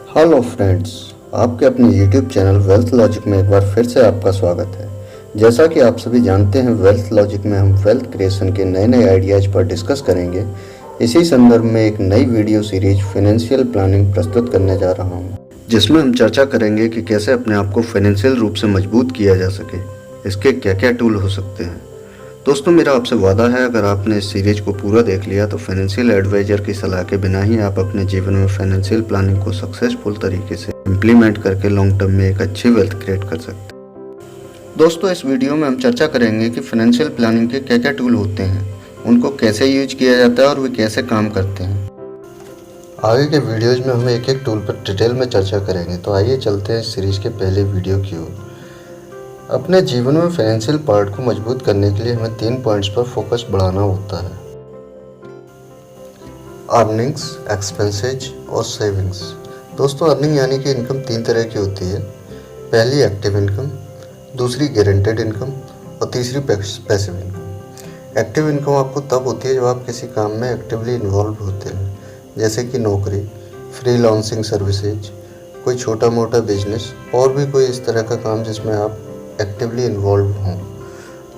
Hello friends, आपके अपने YouTube channel wealth logic में एक बार फिर से आपका स्वागत है। जैसा कि आप सभी जानते हैं, वेल्थ लॉजिक में हम वेल्थ क्रिएशन के नए नए आइडियाज़ पर डिस्कस करेंगे। इसी संदर्भ में एक नई वीडियो सीरीज फाइनेंशियल प्लानिंग प्रस्तुत करने जा रहा हूं, जिसमें हम चर्चा करेंगे कि कैसे अपने आप को फाइनेंशियल रूप से मजबूत किया जा सके, इसके क्या क्या टूल हो सकते हैं। दोस्तों, मेरा आपसे वादा है, अगर आपने इस सीरीज को पूरा देख लिया तो फाइनेंशियल एडवाइजर की सलाह के बिना ही आप अपने जीवन में फाइनेंशियल प्लानिंग को सक्सेसफुल तरीके से इम्प्लीमेंट करके लॉन्ग टर्म में एक अच्छी वेल्थ क्रिएट कर सकते हैं। दोस्तों, इस वीडियो में हम चर्चा करेंगे कि फाइनेंशियल प्लानिंग के क्या क्या टूल होते हैं, उनको कैसे यूज किया जाता है और वे कैसे काम करते हैं। आगे के वीडियोज में हम एक एक टूल पर डिटेल में चर्चा करेंगे। तो आइए चलते हैं इस सीरीज के पहले वीडियो की ओर। अपने जीवन में फाइनेंशियल पार्ट को मजबूत करने के लिए हमें 3 पॉइंट्स पर फोकस बढ़ाना होता है: अर्निंग्स, एक्सपेंसेज और सेविंग्स। दोस्तों, अर्निंग यानी कि इनकम 3 तरह की होती है। पहली एक्टिव इनकम, दूसरी गारंटेड इनकम और तीसरी पैसिव इनकम। एक्टिव इनकम आपको तब होती है जब आप किसी काम में एक्टिवली इन्वॉल्व होते हैं, जैसे कि नौकरी, फ्रीलांसिंग सर्विसेज, कोई छोटा मोटा बिजनेस और भी कोई इस तरह का काम जिसमें आप एक्टिवली इन्वॉल्व हों,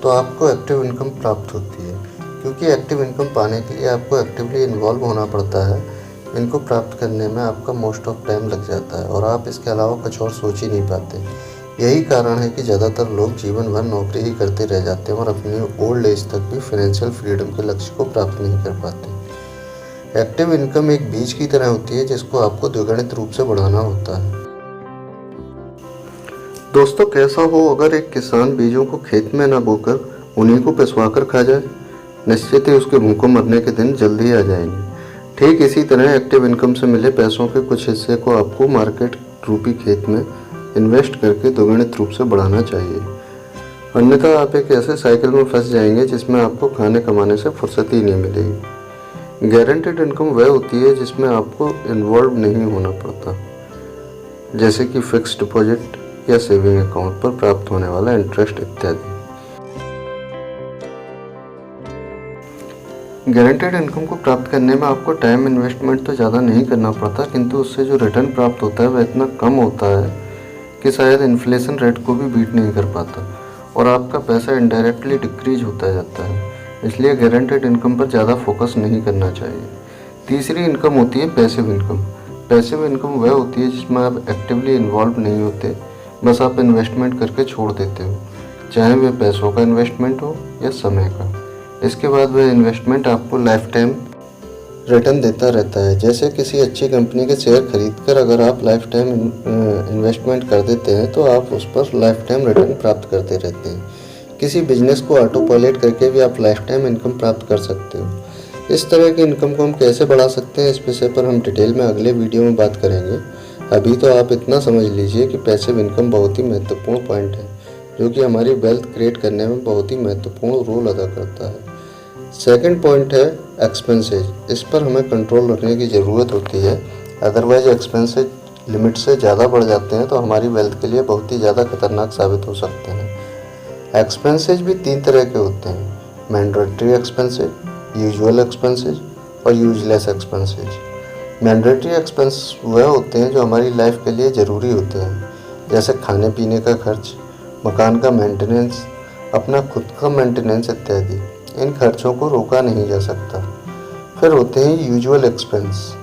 तो आपको एक्टिव इनकम प्राप्त होती है। क्योंकि एक्टिव इनकम पाने के लिए आपको एक्टिवली इन्वॉल्व होना पड़ता है, इनको प्राप्त करने में आपका मोस्ट ऑफ टाइम लग जाता है और आप इसके अलावा कुछ और सोच ही नहीं पाते। यही कारण है कि ज़्यादातर लोग जीवन भर नौकरी ही करते रह जाते हैं और अपनी ओल्ड एज तक भी फाइनेंशियल फ्रीडम के लक्ष्य को प्राप्त नहीं कर पाते। एक्टिव इनकम एक बीज की तरह होती है जिसको आपको द्विगुणित रूप से बढ़ाना होता है। दोस्तों, कैसा हो अगर एक किसान बीजों को खेत में न बोकर उन्हीं को पिसवा कर खा जाए, निश्चित ही उसके भूखों मरने के दिन जल्दी आ जाएंगे। ठीक इसी तरह एक्टिव इनकम से मिले पैसों के कुछ हिस्से को आपको मार्केट रूपी खेत में इन्वेस्ट करके दोगुणित रूप से बढ़ाना चाहिए, अन्यथा आप एक ऐसे साइकिल में फंस जाएंगे जिसमें आपको खाने कमाने से फुर्सत ही नहीं मिलेगी। गारंटेड इनकम वह होती है जिसमें आपको इन्वॉल्व नहीं होना पड़ता, जैसे कि फिक्स डिपॉजिट या सेविंग अकाउंट पर प्राप्त होने वाला इंटरेस्ट इत्यादि। गारंटेड इनकम को प्राप्त करने में आपको टाइम इन्वेस्टमेंट तो ज़्यादा नहीं करना पड़ता, किंतु उससे जो रिटर्न प्राप्त होता है वह इतना कम होता है कि शायद इन्फ्लेशन रेट को भी बीट नहीं कर पाता और आपका पैसा इनडायरेक्टली डिक्रीज होता जाता है। इसलिए गारंटेड इनकम पर ज़्यादा फोकस नहीं करना चाहिए। तीसरी इनकम होती है पैसिव इनकम। पैसिव इनकम वह होती है जिसमें आप एक्टिवली इन्वॉल्व नहीं होते, बस आप इन्वेस्टमेंट करके छोड़ देते हो, चाहे वह पैसों का इन्वेस्टमेंट हो या समय का। इसके बाद वह इन्वेस्टमेंट आपको लाइफ टाइम रिटर्न देता रहता है। जैसे किसी अच्छी कंपनी के शेयर खरीदकर अगर आप लाइफ टाइम इन्वेस्टमेंट कर देते हैं तो आप उस पर लाइफ टाइम रिटर्न प्राप्त करते रहते हैं। किसी बिजनेस को ऑटो पायलट करके भी आप लाइफ टाइम इनकम प्राप्त कर सकते हो। इस तरह की इनकम को हम कैसे बढ़ा सकते हैं, इस विषय पर हम डिटेल में अगले वीडियो में बात करेंगे। अभी तो आप इतना समझ लीजिए कि पैसिव इनकम बहुत ही महत्वपूर्ण पॉइंट है, जो कि हमारी वेल्थ क्रिएट करने में बहुत ही महत्वपूर्ण रोल अदा करता है। सेकंड पॉइंट है एक्सपेंसेज। इस पर हमें कंट्रोल रखने की ज़रूरत होती है, अदरवाइज एक्सपेंसेज लिमिट से ज़्यादा बढ़ जाते हैं तो हमारी वेल्थ के लिए बहुत ही ज़्यादा खतरनाक साबित हो सकते हैं। एक्सपेंसेज भी 3 तरह के होते हैं: मैंडेटरी एक्सपेंसेज, यूजुअल एक्सपेंसेज और यूजलेस एक्सपेंसेज। मैंडेटरी एक्सपेंस वह होते हैं जो हमारी लाइफ के लिए ज़रूरी होते हैं, जैसे खाने पीने का खर्च, मकान का मेंटेनेंस, अपना खुद का मेंटेनेंस इत्यादि। इन खर्चों को रोका नहीं जा सकता। फिर होते हैं यूजुअल एक्सपेंस।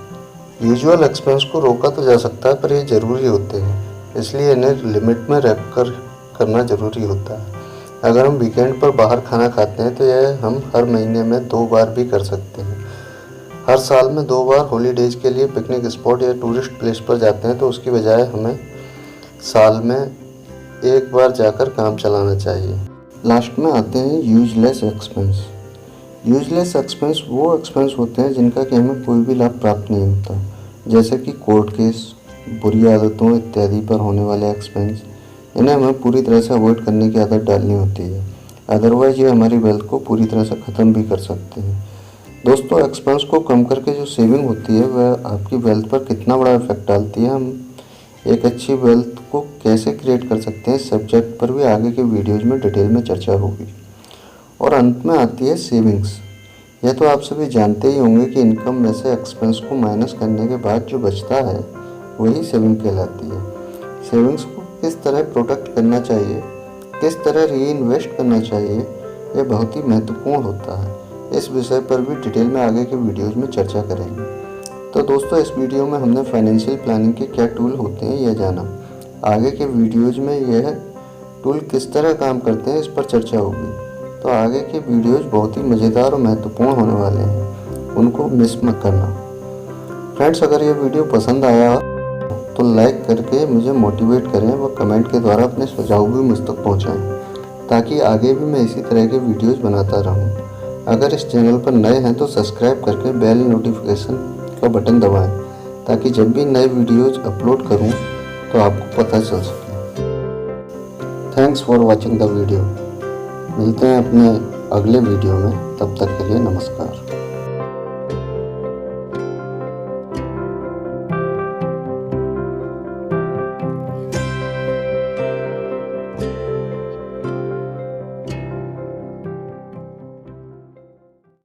यूजुअल एक्सपेंस को रोका तो जा सकता है पर ये ज़रूरी होते हैं, इसलिए इन्हें लिमिट में रख कर करना ज़रूरी होता है। अगर हम वीकेंड पर बाहर खाना खाते हैं तो यह हम हर महीने में 2 बार भी कर सकते हैं। हर साल में 2 बार हॉलीडेज के लिए पिकनिक स्पॉट या टूरिस्ट प्लेस पर जाते हैं तो उसकी बजाय हमें साल में 1 बार जाकर काम चलाना चाहिए। लास्ट में आते हैं यूजलेस एक्सपेंस। यूजलेस एक्सपेंस वो एक्सपेंस होते हैं जिनका कि हमें कोई भी लाभ प्राप्त नहीं होता, जैसे कि कोर्ट केस, बुरी आदतों इत्यादि पर होने वाले एक्सपेंस। इन्हें हमें पूरी तरह से अवॉइड करने की आदत डालनी होती है, अदरवाइज ये हमारी वेल्थ को पूरी तरह से ख़त्म भी कर सकते हैं। दोस्तों, एक्सपेंस को कम करके जो सेविंग होती है वह आपकी वेल्थ पर कितना बड़ा इफेक्ट डालती है, हम एक अच्छी वेल्थ को कैसे क्रिएट कर सकते हैं, इस सब्जेक्ट पर भी आगे के वीडियोज़ में डिटेल में चर्चा होगी। और अंत में आती है सेविंग्स। यह तो आप सभी जानते ही होंगे कि इनकम में से एक्सपेंस को माइनस करने के बाद जो बचता है वही सेविंग कहलाती है। सेविंग्स को किस तरह प्रोटेक्ट करना चाहिए, किस तरह री इन्वेस्ट करना चाहिए, ये बहुत ही महत्वपूर्ण होता है। इस विषय पर भी डिटेल में आगे के वीडियोज़ में चर्चा करेंगे। तो दोस्तों, इस वीडियो में हमने फाइनेंशियल प्लानिंग के क्या टूल होते हैं यह जाना। आगे के वीडियोज़ में यह टूल किस तरह काम करते हैं इस पर चर्चा होगी। तो आगे के वीडियोज़ बहुत ही मज़ेदार और महत्वपूर्ण होने वाले हैं, उनको मिस मत करना। फ्रेंड्स, अगर यह वीडियो पसंद आया तो लाइक करके मुझे मोटिवेट करें व कमेंट के द्वारा अपने सुझाव भी मुझ तक पहुँचाएँ, ताकि आगे भी मैं इसी तरह के वीडियोज़ बनाता रहूँ। अगर इस चैनल पर नए हैं तो सब्सक्राइब करके बेल नोटिफिकेशन का बटन दबाएं, ताकि जब भी नए वीडियोज़ अपलोड करूं तो आपको पता चल सके। Thanks for watching the video. मिलते हैं अपने अगले वीडियो में, तब तक के लिए नमस्कार।